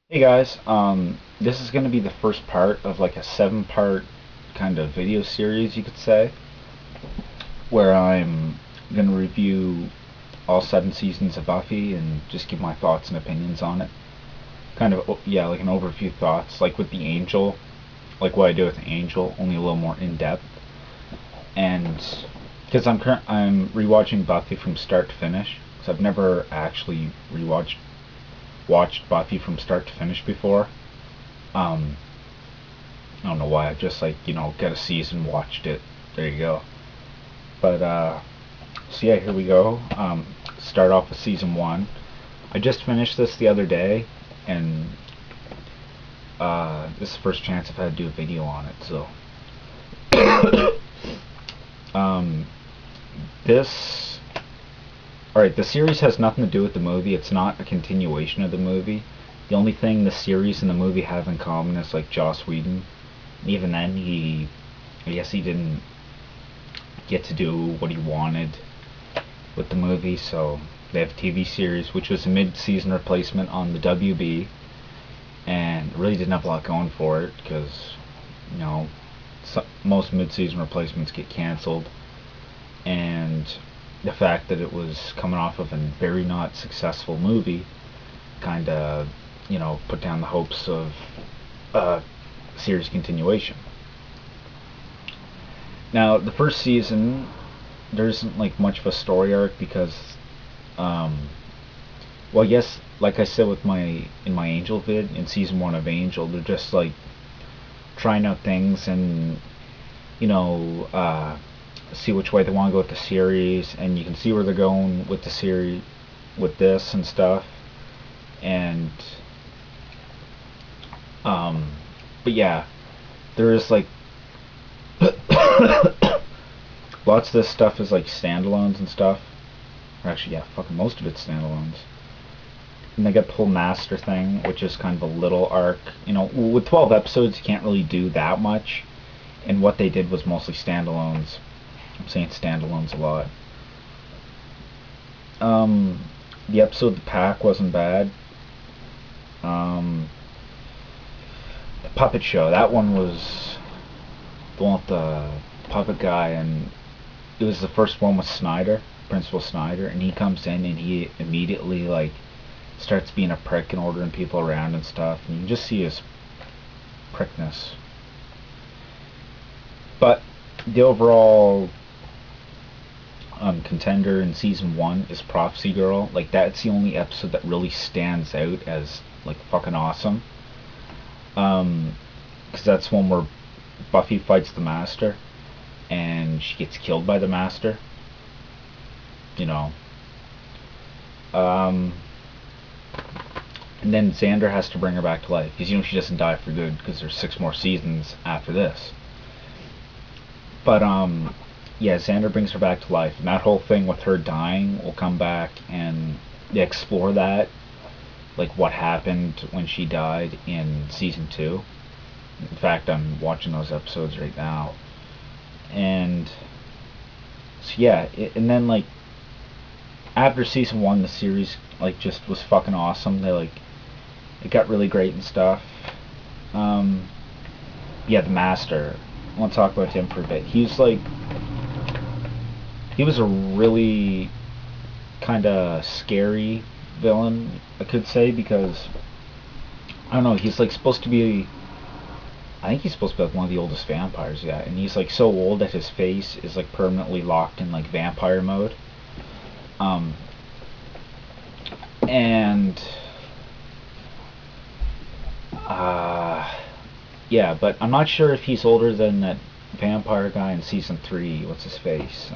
Hey guys, this is going to be the first part of like a 7-part kind of video series, you could say, where I'm going to review all 7 seasons of Buffy and just give my thoughts and opinions on it. Kind of, yeah, like an overview thoughts, like with the Angel, like what I do with the Angel, only a little more in depth. And because I'm rewatching Buffy from start to finish, because I've never actually watched Buffy from start to finish before. Um, I don't know why. I've just like got a season, watched it. There you go. But so yeah, here we go. Start off with season 1. I just finished this the other day, and this is the first chance I've had to do a video on it. So um, this. Alright, the series has nothing to do with the movie. It's not a continuation of the movie. The only thing the series and the movie have in common is like Joss Whedon. Even then, I guess he didn't get to do what he wanted with the movie, so they have a TV series, which was a mid-season replacement on the WB, and it really didn't have a lot going for it, because, most mid-season replacements get cancelled, and the fact that it was coming off of a very not successful movie kind of, put down the hopes of series continuation. Now, the first season, there isn't like much of a story arc because, well, yes, like I said with my Angel vid in season 1 of Angel, they're just like trying out things and you know see which way they want to go with the series, and you can see where they're going with the series with this and stuff, and but yeah, there is like lots of this stuff is like standalones and stuff. Or actually, yeah, fucking most of it's standalones. And they got the whole master thing, which is kind of a little arc. With 12 episodes, you can't really do that much. And what they did was mostly standalones. I'm saying standalones a lot. The episode The Pack wasn't bad. The puppet show, that one was the one with the puppet guy, and it was the first one with Snyder, Principal Snyder, and he comes in and he immediately like starts being a prick and ordering people around and stuff, and you can just see his prickness. But the overall contender in season 1 is Prophecy Girl. Like, that's the only episode that really stands out as like fucking awesome. Because that's one where Buffy fights the Master, and she gets killed by the Master. You know. And then Xander has to bring her back to life, because she doesn't die for good, because there's 6 more seasons after this. But yeah, Xander brings her back to life, and that whole thing with her dying will come back and they explore that, like what happened when she died in season 2. In fact, I'm watching those episodes right now, and so yeah, and then like after season 1, the series like just was fucking awesome. It got really great and stuff. Yeah, the Master. I want to talk about him for a bit. He was a really kind of scary villain, I could say, because I don't know. He's like supposed to be. I think he's supposed to be like one of the oldest vampires, yeah. And he's like so old that his face is like permanently locked in like vampire mode. Um, and yeah, but I'm not sure if he's older than that vampire guy in season 3. What's his face?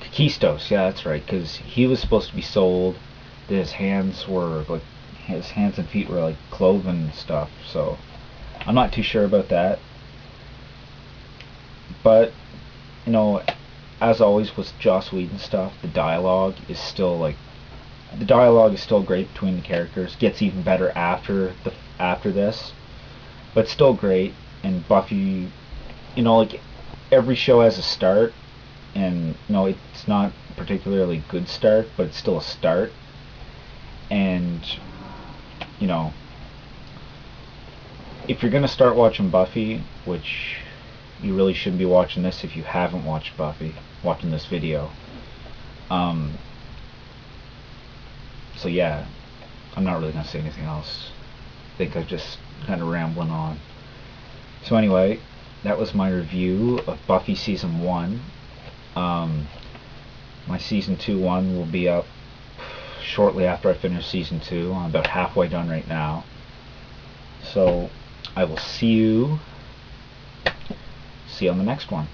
Kistos, yeah, that's right. Because he was supposed to be so old that his hands and feet were like cloven and stuff. So I'm not too sure about that. But as always with Joss Whedon stuff, the dialogue is still great between the characters. Gets even better after this, but still great. And Buffy, like every show has a start, and it's not a particularly good start, but it's still a start. And you know, if you're gonna start watching Buffy, which you really shouldn't be watching this if you haven't watched Buffy, watching this video. So yeah, I'm not really gonna say anything else. I think I'm just kind of rambling on. So anyway, that was my review of Buffy Season 1. My Season 2 one will be up shortly after I finish Season 2. I'm about halfway done right now. So I will see you on the next one.